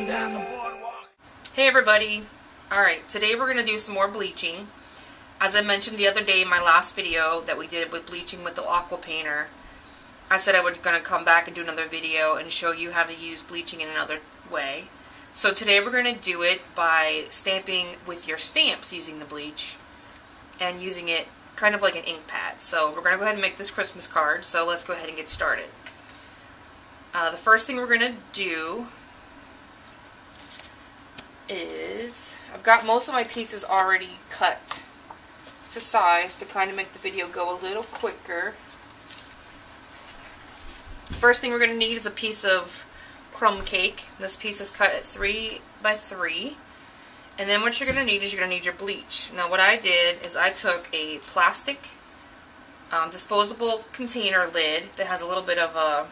down the boardwalk. Hey everybody. Alright, today we're going to do some more bleaching. As I mentioned the other day in my last video that we did with bleaching with the aqua painter, I said I was going to come back and do another video and show you how to use bleaching in another way. So today we're going to do it by stamping with your stamps using the bleach and using it kind of like an ink pad. So we're going to go ahead and make this Christmas card, so let's go ahead and get started. The first thing we're going to do is, I've got most of my pieces already cut to size to kind of make the video go a little quicker. First thing we're going to need is a piece of crumb cake. This piece is cut at 3 by 3. And then what you're going to need is you're going to need your bleach. Now what I did is I took a plastic disposable container lid that has a little bit of a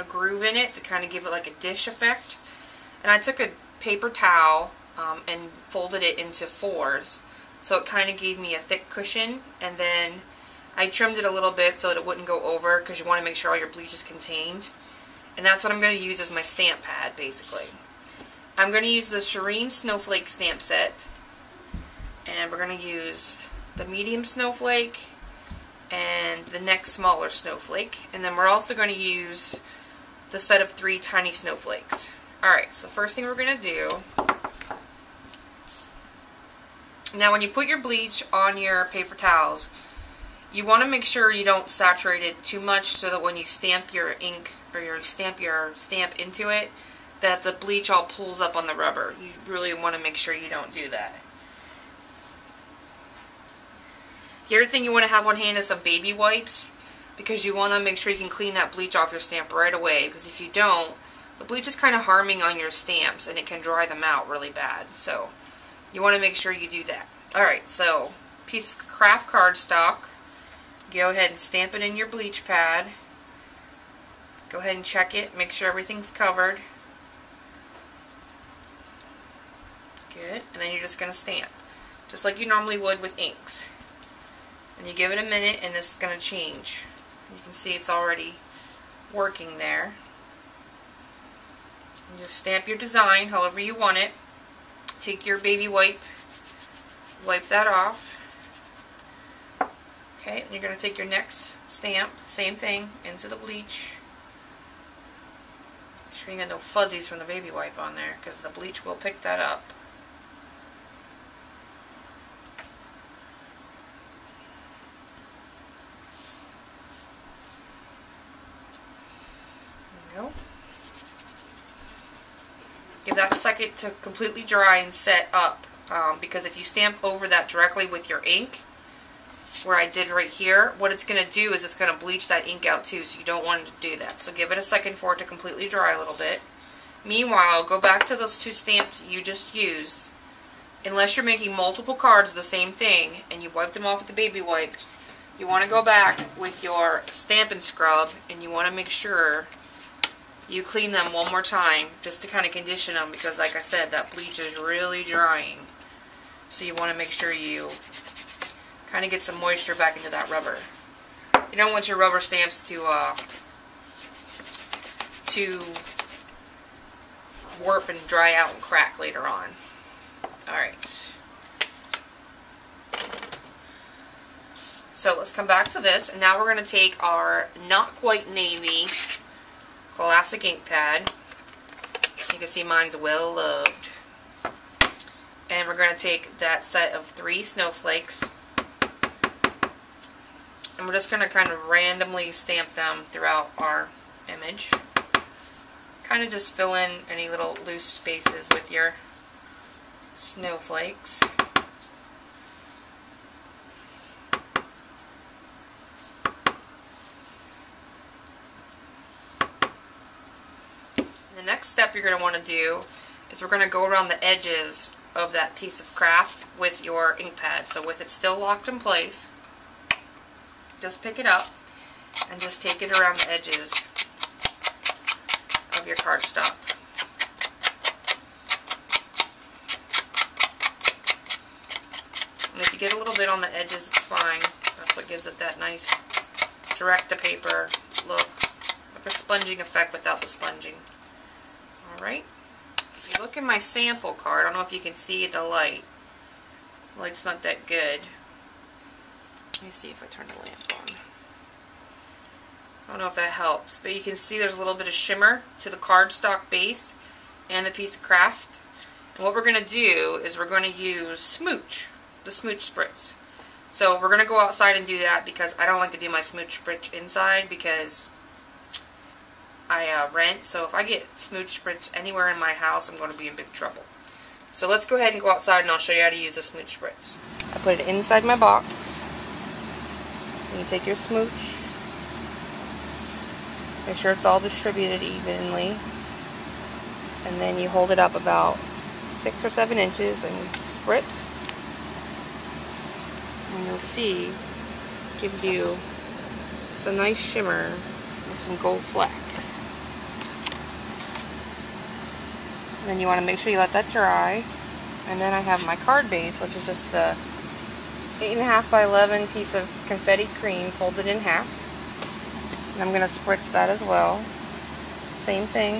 groove in it to kind of give it like a dish effect. And I took a paper towel and folded it into 4s. So it kind of gave me a thick cushion, and then I trimmed it a little bit so that it wouldn't go over because you want to make sure all your bleach is contained. And that's what I'm going to use as my stamp pad, basically. I'm going to use the Shireen Snowflake stamp set, and we're going to use the medium snowflake and the next smaller snowflake, and then we're also going to use the set of 3 tiny snowflakes. Alright, so the first thing we're going to do, now when you put your bleach on your paper towels, you want to make sure you don't saturate it too much so that when you stamp your ink or stamp your stamp into it, that the bleach all pulls up on the rubber. You really want to make sure you don't do that. The other thing you want to have on hand is some baby wipes, because you want to make sure you can clean that bleach off your stamp right away, because if you don't, the bleach is kind of harming on your stamps and it can dry them out really bad. So you want to make sure you do that. Alright, so piece of craft cardstock. Go ahead and stamp it in your bleach pad. Go ahead and check it, make sure everything's covered. Good, and then you're just going to stamp, just like you normally would with inks. And you give it a minute and this is going to change. You can see it's already working there. And just stamp your design however you want it. Take your baby wipe, wipe that off. Okay, and you're going to take your next stamp, same thing, into the bleach. Make sure you got no fuzzies from the baby wipe on there, because the bleach will pick that up. There we go. Give that a second to completely dry and set up, because if you stamp over that directly with your ink, where I did right here, what it's going to do is it's going to bleach that ink out too, so you don't want to do that. So give it a second for it to completely dry a little bit. Meanwhile, go back to those 2 stamps you just used. Unless you're making multiple cards of the same thing and you wipe them off with the baby wipe, you want to go back with your Stampin' Scrub and you want to make sure you clean them one more time just to kind of condition them, because like I said, that bleach is really drying. So you want to make sure you kind of get some moisture back into that rubber. You don't want your rubber stamps to warp and dry out and crack later on. Alright. So let's come back to this, and now we're going to take our not quite navy classic ink pad. You can see mine's well loved. And we're going to take that set of 3 snowflakes, and we're just going to kind of randomly stamp them throughout our image. Kind of just fill in any little loose spaces with your snowflakes. The next step you're going to want to do is we're going to go around the edges of that piece of craft with your ink pad. So with it still locked in place, just pick it up and just take it around the edges of your cardstock. And if you get a little bit on the edges, it's fine. That's what gives it that nice direct-to-paper look. Like a sponging effect without the sponging. Alright. You Look at my sample card. I don't know if you can see the light. The light's not that good. Let me see if I turn the lamp on. I don't know if that helps, but you can see there's a little bit of shimmer to the cardstock base and the piece of craft. And what we're going to do is we're going to use Smooch, the Smooch Spritz. So we're going to go outside and do that because I don't like to do my Smooch Spritz inside because I rent. So if I get Smooch Spritz anywhere in my house, I'm going to be in big trouble. So let's go ahead and go outside and I'll show you how to use the Smooch Spritz. I put it inside my box. And you take your Smooch. Make sure it's all distributed evenly. And then you hold it up about 6 or 7 inches and spritz. And you'll see it gives you some nice shimmer with some gold flecks. And then you want to make sure you let that dry. And then I have my card base, which is just the 8.5 by 11 piece of confetti cream folded in half. And I'm going to spritz that as well. Same thing.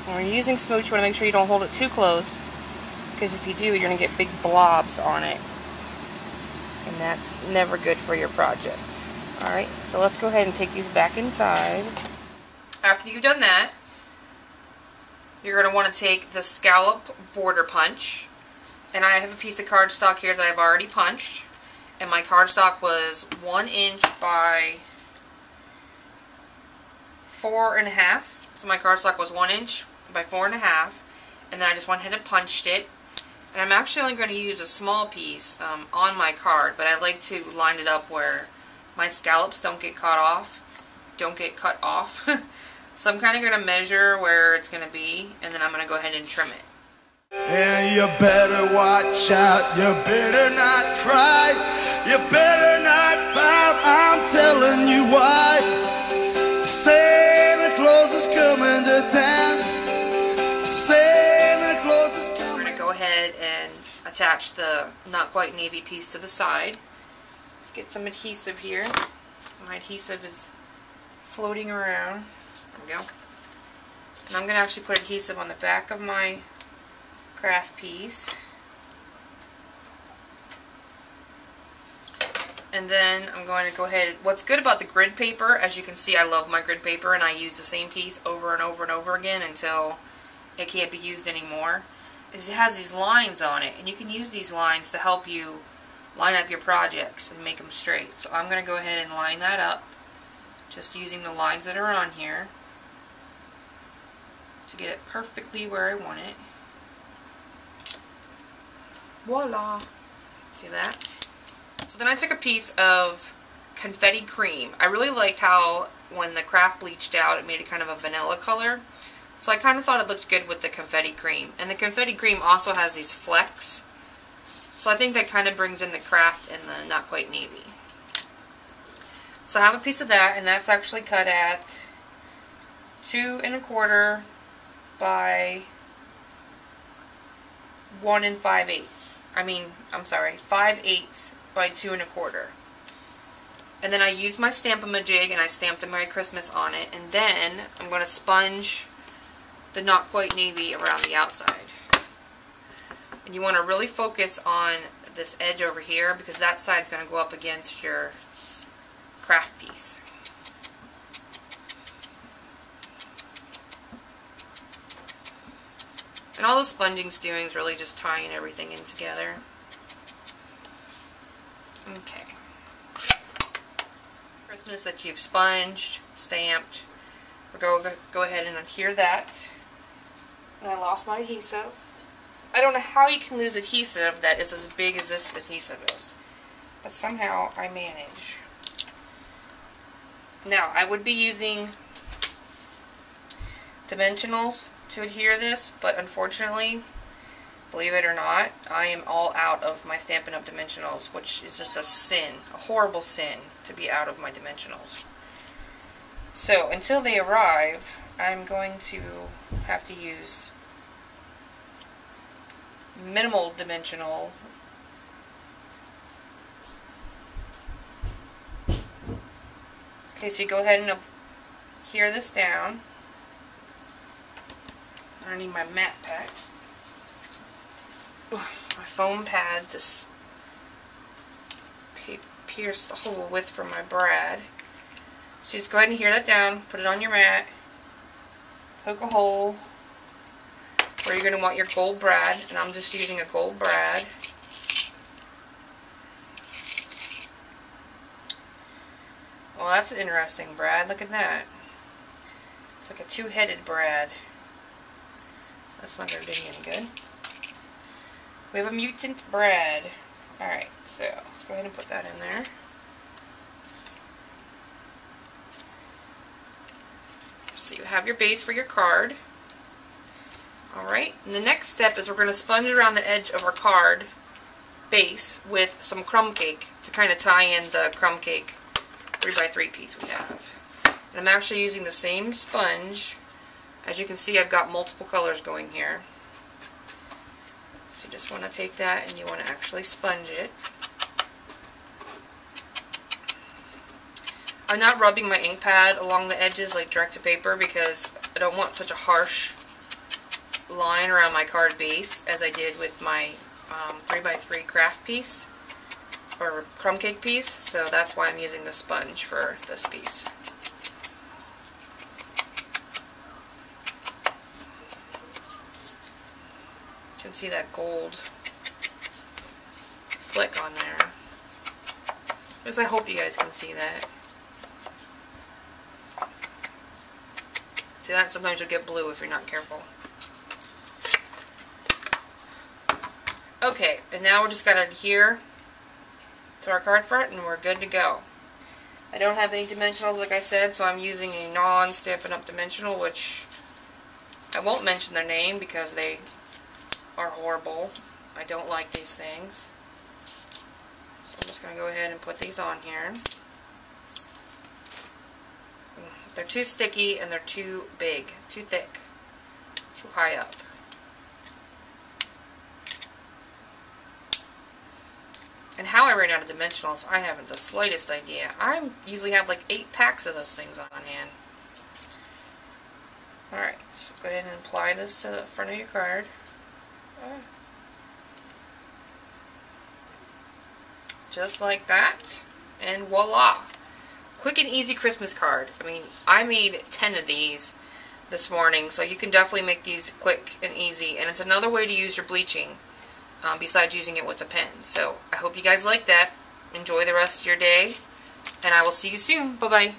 When you're using Smooch, you want to make sure you don't hold it too close, because if you do, you're going to get big blobs on it. And that's never good for your project. Alright, so let's go ahead and take these back inside. After you've done that, you're going to want to take the scallop border punch. And I have a piece of cardstock here that I've already punched. And my cardstock was 1 inch by 4.5. So my cardstock was 1 inch by 4.5. And then I just went ahead and punched it. And I'm actually only going to use a small piece on my card. But I like to line it up where my scallops don't get cut off. So I'm kind of going to measure where it's going to be. And then I'm going to go ahead and trim it. And you better watch out, you better not try, you better not pout, I'm telling you why. Santa Claus is coming to town, Santa Claus is coming. We're going to go ahead and attach the not quite navy piece to the side. Let's get some adhesive here. My adhesive is floating around. There we go. And I'm going to actually put adhesive on the back of my craft piece. And then I'm going to go ahead. What's good about the grid paper, as you can see, I love my grid paper and I use the same piece over and over and over again until it can't be used anymore, is it has these lines on it, and you can use these lines to help you line up your projects and make them straight. So I'm going to go ahead and line that up just using the lines that are on here to get it perfectly where I want it. Voila! See that? So then I took a piece of confetti cream. I really liked how when the craft bleached out it made it kind of a vanilla color. So I kind of thought it looked good with the confetti cream. And the confetti cream also has these flecks. So I think that kind of brings in the craft and the not quite navy. So I have a piece of that, and that's actually cut at 2 1/4 by 1 5/8. I'm sorry, 5/8 by 2 1/4. And then I used my Stamp-A-Majig and I stamped a Merry Christmas on it. And then I'm going to sponge the not quite navy around the outside. And you want to really focus on this edge over here because that side's going to go up against your craft piece. And all the sponging's doing is really just tying everything in together. Okay. Christmas that you've sponged, stamped. We'll go ahead and adhere that. And I lost my adhesive. I don't know how you can lose adhesive that is as big as this adhesive is. But somehow I manage. Now, I would be using dimensionals to adhere this, but unfortunately, believe it or not, I am all out of my Stampin' Up! Dimensionals, which is just a sin, a horrible sin to be out of my dimensionals. So, until they arrive, I'm going to have to use minimal dimensional Okay, so you go ahead and adhere this down. I need my mat pack. My foam pad to pierce the whole width for my brad. So just go ahead and adhere that down, put it on your mat, poke a hole where you're going to want your gold brad, and I'm just using a gold brad. Well, that's an interesting brad. Look at that. It's like a two-headed brad. That's not going to do me any good. We have a mutant brad. Alright, so let's go ahead and put that in there. So you have your base for your card. Alright, and the next step is we're going to sponge around the edge of our card base with some crumb cake to kind of tie in the crumb cake 3x3 piece we have. And I'm actually using the same sponge. As you can see, I've got multiple colors going here. So you just want to take that and you want to actually sponge it. I'm not rubbing my ink pad along the edges like direct to paper because I don't want such a harsh line around my card base as I did with my 3x3 craft piece or crumb cake piece, so that's why I'm using the sponge for this piece. You can see that gold flick on there. At least I hope you guys can see that. See that? Sometimes you'll get blue if you're not careful. Okay, and now we're just going to adhere to our card front and we're good to go. I don't have any dimensionals like I said, so I'm using a non-Stampin' Up! Dimensional, which I won't mention their name because they are horrible. I don't like these things. So I'm just going to go ahead and put these on here. They're too sticky and they're too big, too thick, too high up. And how I ran out of dimensionals, I haven't the slightest idea. I usually have like 8 packs of those things on hand. Alright, so go ahead and apply this to the front of your card. Just like that. And voila! Quick and easy Christmas card. I mean, I made 10 of these this morning, so you can definitely make these quick and easy. And it's another way to use your bleaching. Besides using it with a pen. So I hope you guys like that. Enjoy the rest of your day, and I will see you soon. Bye-bye.